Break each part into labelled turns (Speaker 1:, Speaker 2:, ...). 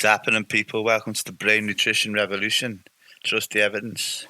Speaker 1: What's happening, people? Welcome to the Brain Nutrition Revolution. Trust the evidence.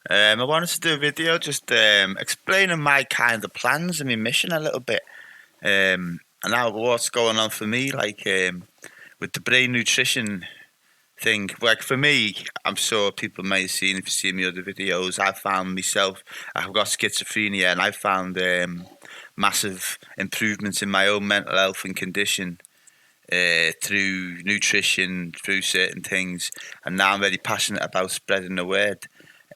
Speaker 1: I wanted to do a video just explaining my kind of plans and my mission a little bit, and now what's going on for me, with the brain nutrition thing. Like for me, I'm sure people may have seen if you see my other videos. I found myself, I've got schizophrenia, and I found massive improvements in my own mental health and condition through nutrition, through certain things, and now I'm very passionate about spreading the word.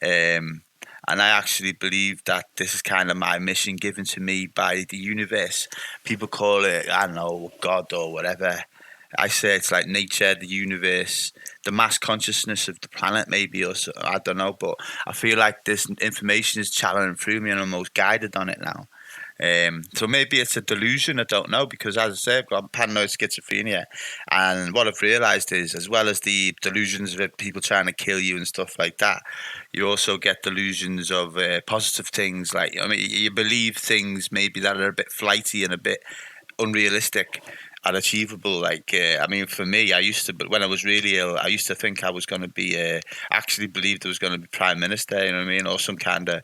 Speaker 1: And I actually believe that this is kind of my mission given to me by the universe. People call it, I don't know, God or whatever. I say it's like nature, the universe, the mass consciousness of the planet, maybe, or so, I don't know. But I feel like this information is channeling through me, and I'm almost guided on it now. So maybe it's a delusion, I don't know, because as I say, I've got paranoid schizophrenia, and what I've realised is, as well as the delusions of people trying to kill you and stuff like that, you also get delusions of positive things, like, I mean, you believe things maybe that are a bit flighty and a bit unrealistic and achievable. Like, I mean, for me, I used to, but when I was really ill, I used to think I was going to be, actually believed I was going to be Prime Minister, you know what I mean, or some kind of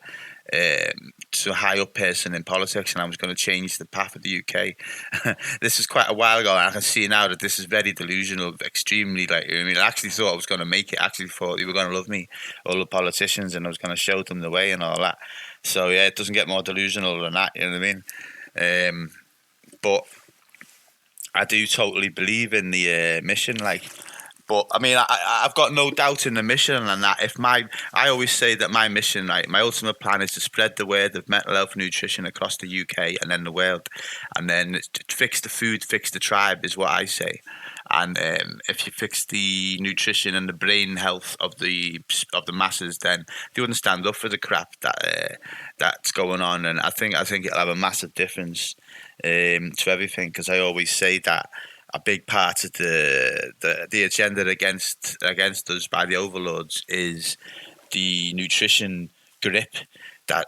Speaker 1: so high up person in politics, and I was going to change the path of the UK. This is quite a while ago, and I can see now that this is very delusional, extremely, like, I mean, I actually thought I was going to make it. I actually thought they were going to love me, all the politicians, and I was going to show them the way and all that. So yeah, it doesn't get more delusional than that, you know what I mean? But I do totally believe in the mission, like. But I mean, I've got no doubt in the mission, and that I always say that my mission, like my ultimate plan, is to spread the word of mental health and nutrition across the UK and then the world, and then fix the food, fix the tribe, is what I say. And if you fix the nutrition and the brain health of the masses, then they wouldn't stand up for the crap that's going on. And I think it'll have a massive difference to everything, because I always say that a big part of the agenda against us by the overlords is the nutrition grip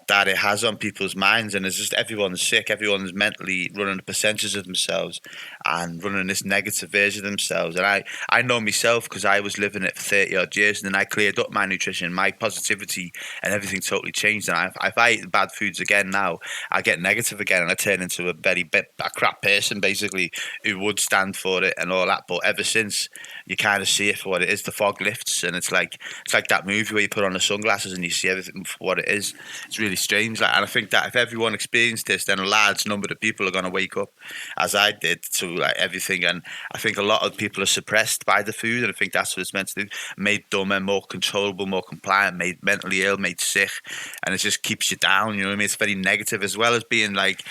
Speaker 1: that it has on people's minds, and it's just everyone's sick, everyone's mentally running a percentage of themselves and running this negative version of themselves. And I know myself, because I was living it for 30 odd years, and then I cleared up my nutrition, my positivity, and everything totally changed. And if I eat bad foods again now, I get negative again, and I turn into a crap person, basically, who would stand for it and all that. But ever since, you kind of see it for what it is. The fog lifts, and it's like that movie where you put on the sunglasses and you see everything for what it is. It's really strange, like, and I think that if everyone experienced this, then a large number of people are going to wake up, as I did, to like everything. And I think a lot of people are suppressed by the food, and I think that's what it's meant to do. Made dumber, more controllable, more compliant, made mentally ill, made sick, and it just keeps you down. You know what I mean? It's very negative, as well as being like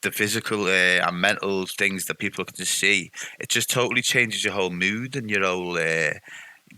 Speaker 1: the physical and mental things that people can just see. It just totally changes your whole mood and your whole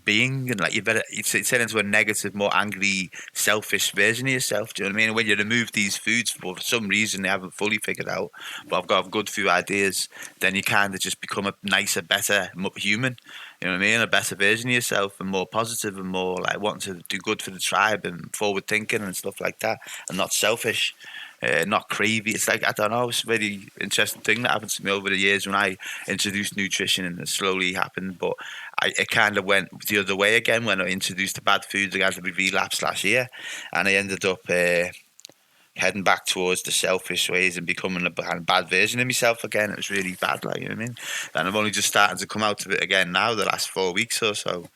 Speaker 1: being, and like you turn into a negative, more angry, selfish version of yourself. Do you know what I mean? And when you remove these foods for some reason they haven't fully figured out, but I've got a good few ideas, then you kind of just become a nicer, better human. You know what I mean? A better version of yourself, and more positive, and more like wanting to do good for the tribe, and forward thinking and stuff like that, and not selfish. Not cravey. It's like, I don't know, it's a very interesting thing that happened to me over the years when I introduced nutrition, and it slowly happened. But it kind of went the other way again when I introduced the bad foods. I had to be relapsed last year, and I ended up heading back towards the selfish ways and becoming a bad version of myself again. It was really bad, like, you know what I mean? And I'm only just starting to come out of it again now, the last 4 weeks or so,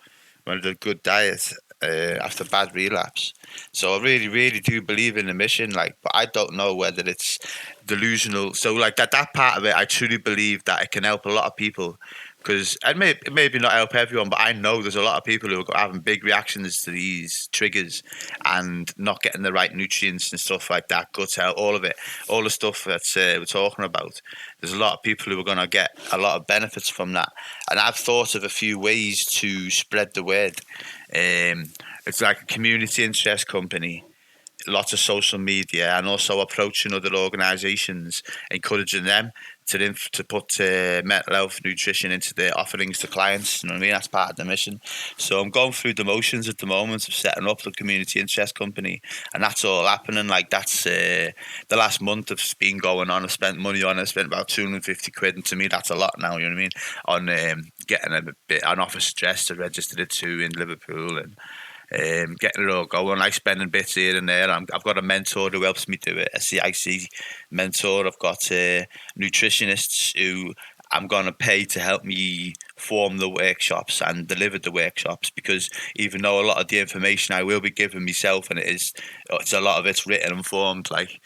Speaker 1: when I did a good diet after bad relapse. So I really, really do believe in the mission, like, but I don't know whether it's delusional. So like that part of it, I truly believe that it can help a lot of people, because it maybe not help everyone, but I know there's a lot of people who are having big reactions to these triggers and not getting the right nutrients and stuff like that, gut health, all of it, all the stuff that we're talking about. There's a lot of people who are going to get a lot of benefits from that, and I've thought of a few ways to spread the word. It's like a community interest company, lots of social media, and also approaching other organisations, encouraging them to put mental health nutrition into the offerings to clients. You know what I mean? That's part of the mission. So I'm going through the motions at the moment of setting up the community interest company, and that's all happening. Like that's the last month has been going on. I've spent money on it. I spent about 250 quid, and to me that's a lot now. You know what I mean? On getting an office address to register it to in Liverpool, and getting it all going, like spending bits here and there. I've got a mentor who helps me do it, a CIC mentor. I've got nutritionists who I'm going to pay to help me form the workshops and deliver the workshops, because even though a lot of the information I will be giving myself, and it's a lot of it's written and formed, like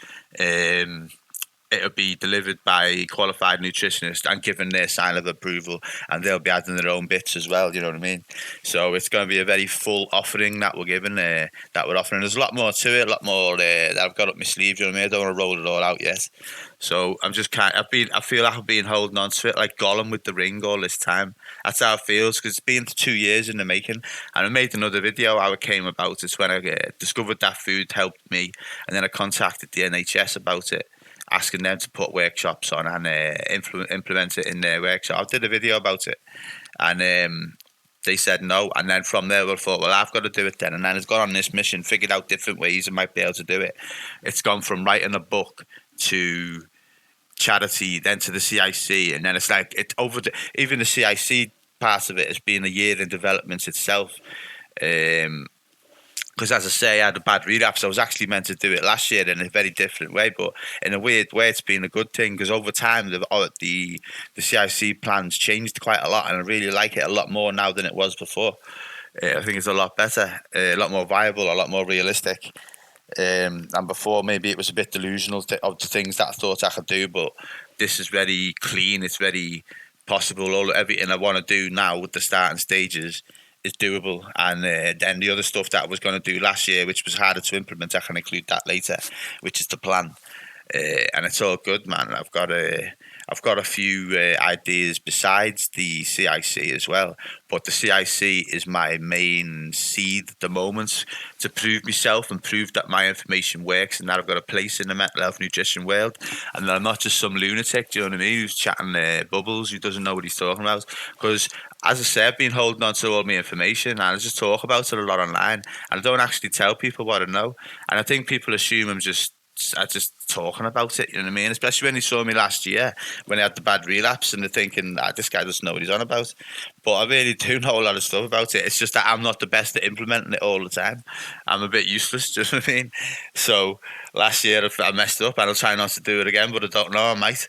Speaker 1: it'll be delivered by qualified nutritionists and given their sign of approval, and they'll be adding their own bits as well. You know what I mean? So it's going to be a very full offering that we're giving, that we're offering. There's a lot more to it, a lot more that I've got up my sleeve. You know what I mean? I don't want to roll it all out yet. So I'm just I feel like I've been holding on to it like Gollum with the ring all this time. That's how it feels, because it's been 2 years in the making. And I made another video how it came about. It's when I discovered that food helped me, and then I contacted the NHS about it, asking them to put workshops on and implement it in their workshop. I did a video about it, and they said no. And then from there, I thought, well, I've got to do it then. And then it's gone on this mission, figured out different ways I might be able to do it. It's gone from writing a book to charity, then to the CIC, and then it's like even the CIC part of it has been a year in development itself. Because as I say, I had a bad relapse. I was actually meant to do it last year in a very different way, but in a weird way, it's been a good thing, because over time the CIC plans changed quite a lot, and I really like it a lot more now than it was before. I think it's a lot better, a lot more viable, a lot more realistic. And before, maybe it was a bit delusional of the things that I thought I could do, but this is very clean. It's very possible. Everything I want to do now with the starting stages is doable, and then the other stuff that I was going to do last year, which was harder to implement, I can include that later, which is the plan. And it's all good, man. I've got a few ideas besides the CIC as well, but the CIC is my main seed at the moment to prove myself and prove that my information works and that I've got a place in the mental health nutrition world, and that I'm not just some lunatic, do you know what I mean, who's chatting bubbles, who doesn't know what he's talking about. Because as I say, I've been holding on to all my information, and I just talk about it a lot online, and I don't actually tell people what I know. And I think people assume I'm just talking about it, you know what I mean? Especially when they saw me last year when I had the bad relapse, and they're thinking, this guy doesn't know what he's on about. But I really do know a lot of stuff about it. It's just that I'm not the best at implementing it all the time. I'm a bit useless, do you know what I mean? So last year I messed up, and I'll try not to do it again, but I don't know, I might.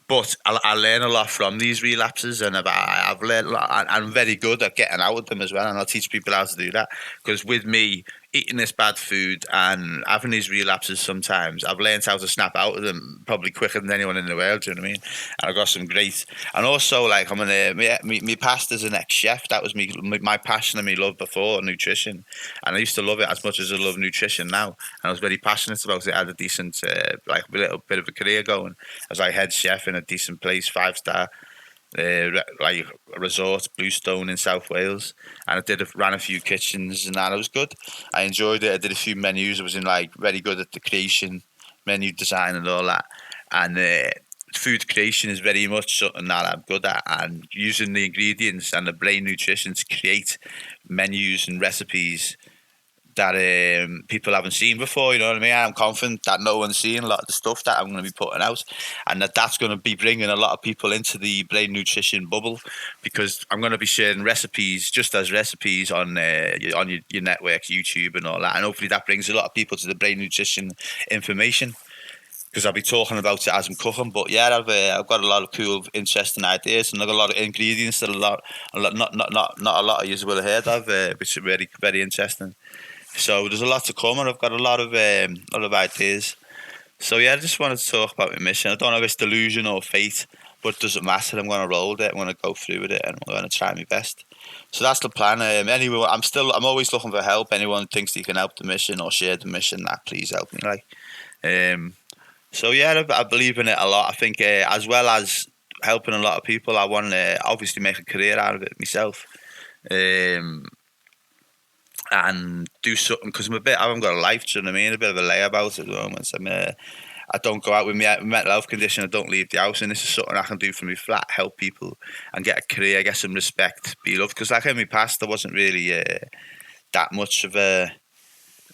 Speaker 1: But I learn a lot from these relapses, and I've learned a lot. I'm very good at getting out of them as well, and I'll teach people how to do that. Because with me eating this bad food and having these relapses, sometimes I've learned how to snap out of them probably quicker than anyone in the world. Do you know what I mean? And I've got some great, and also like I'm me past as an ex-chef. That was my passion and my love before, nutrition, and I used to love it as much as I love nutrition now. And I was very passionate about it. I had a decent like a little bit of a career going. I was like head chef in a decent place, 5-star like a resort, Bluestone in South Wales, and I ran a few kitchens, and that it was good. I enjoyed it. I did a few menus. I was very good at the creation, menu design, and all that. And food creation is very much something that I'm good at, and using the ingredients and the brain nutrition to create menus and recipes that people haven't seen before, you know what I mean? I'm confident that no one's seen a lot of the stuff that I'm going to be putting out, and that's going to be bringing a lot of people into the brain nutrition bubble, because I'm going to be sharing recipes just as recipes on your network, YouTube and all that, and hopefully that brings a lot of people to the brain nutrition information, because I'll be talking about it as I'm cooking. But yeah, I've got a lot of cool, interesting ideas, and I've got a lot of ingredients that not a lot of you will have heard of, which are very, very interesting. So there's a lot to come, and I've got a lot of ideas. So yeah, I just wanted to talk about my mission. I don't know if it's delusion or fate, but it doesn't matter. I'm going to roll with it. I'm going to go through with it, and I'm going to try my best. So that's the plan. Anyway, I'm always looking for help. Anyone thinks they can help the mission or share the mission, please help me. So yeah, I believe in it a lot. I think as well as helping a lot of people, I want to obviously make a career out of it myself. And do something, because I haven't got a life, do you know what I mean? A bit of a layabout at the moment. I don't go out with my mental health condition. I don't leave the house, and this is something I can do from my flat, help people, and get a career, get some respect, be loved. Because like in my past, I wasn't really that much of a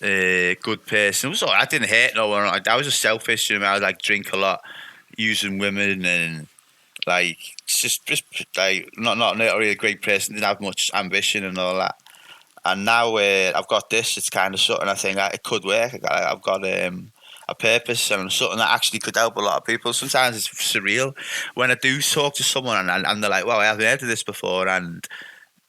Speaker 1: good person. So I didn't hate no one. I was just selfish. You know, I would like drink a lot, using women, and like just like not really a great person. Didn't have much ambition and all that. And now I've got this. It's kind of something I think it could work. I've got a purpose and something that actually could help a lot of people. Sometimes it's surreal when I do talk to someone and they're like, "Well, I haven't heard of this before," and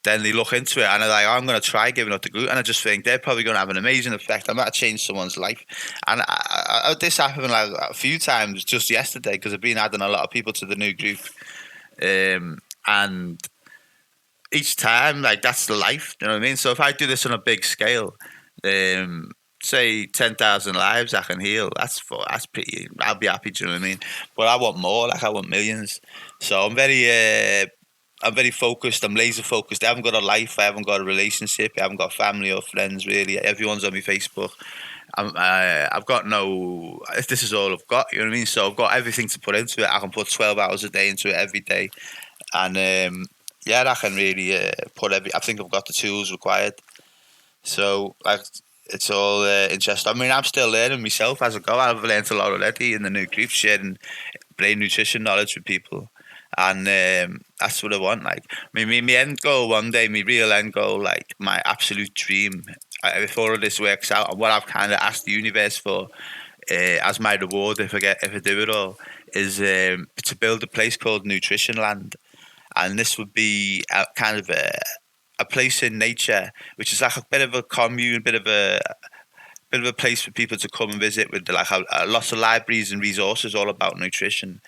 Speaker 1: then they look into it and they're like, oh, I'm going to try giving up the gluten. And I just think they're probably going to have an amazing effect. I'm going to change someone's life. And this happened like a few times just yesterday because I've been adding a lot of people to the new group. And each time, like, that's the life. You know what I mean? So if I do this on a big scale, say 10,000 lives I can heal, that's pretty, I'll be happy. Do you know what I mean? But I want more, like I want millions. So I'm very focused. I'm laser focused. I haven't got a life. I haven't got a relationship. I haven't got family or friends really. Everyone's on my Facebook. I've got no. This is all I've got. You know what I mean? So I've got everything to put into it. I can put 12 hours a day into it every day, and yeah, I can really put every. I think I've got the tools required. So like, it's all interesting. I mean, I'm still learning myself as I go. I've learned a lot already in the new group, sharing brain nutrition knowledge with people. And that's what I want. Like, my end goal one day, my real end goal, like my absolute dream, if all of this works out, and what I've kind of asked the universe for as my reward, if I do it all, is to build a place called Nutrition Land, and this would be a kind of a place in nature, which is like a bit of a commune, bit of a place for people to come and visit with like lots of libraries and resources all about nutrition,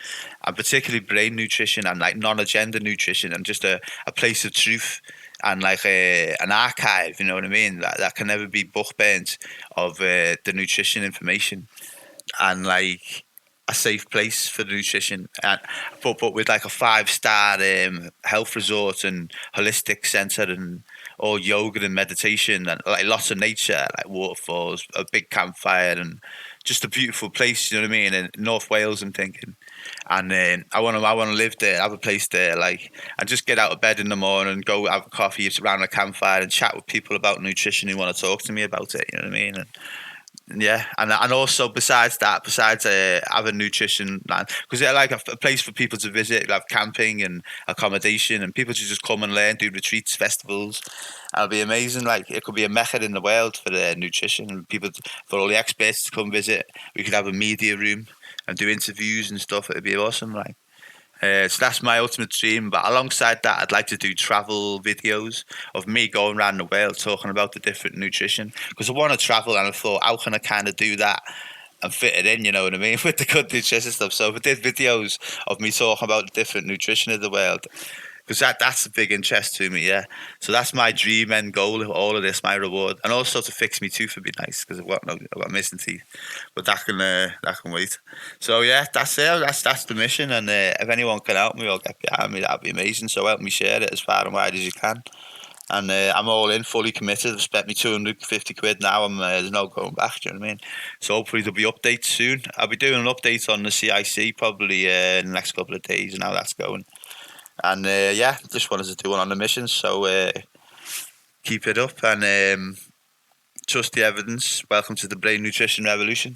Speaker 1: and particularly brain nutrition and like non-agenda nutrition, and just a place of truth and like an archive, you know what I mean, that can never be book burnt of the nutrition information, and like a safe place for nutrition, and but with like a 5-star health resort and holistic center and all yoga and meditation and like lots of nature, like waterfalls, a big campfire, and just a beautiful place. You know what I mean? In North Wales, I'm thinking, and I want to live there, have a place there, like, and just get out of bed in the morning, go have a coffee around a campfire, and chat with people about nutrition who want to talk to me about it. You know what I mean? And yeah, and also besides having nutrition, because they're like a place for people to visit, have camping and accommodation, and people to just come and learn, do retreats, festivals. It'll be amazing. Like, it could be a mecca in the world for the nutrition, and for all the experts to come visit. We could have a media room and do interviews and stuff. It'd be awesome. Like. So that's my ultimate dream. But alongside that, I'd like to do travel videos of me going around the world talking about the different nutrition, because I want to travel, and I thought, how can I kind of do that and fit it in? You know what I mean, with the good nutrition stuff. So if I did videos of me talking about the different nutrition of the world, because that's a big interest to me, yeah. So that's my dream end goal of all of this, my reward, and also to fix me tooth would be nice because I've got missing teeth, but that can wait. So yeah, that's it. That's the mission, and if anyone can help me or get behind me, that'd be amazing. So help me share it as far and wide as you can. And I'm all in, fully committed. I've spent me 250 quid now. There's no going back. Do you know what I mean? So hopefully there'll be updates soon. I'll be doing an update on the CIC probably in the next couple of days and how that's going. And yeah, just wanted to do one on the mission. So keep it up and trust the evidence. Welcome to the Brain Nutrition Revolution.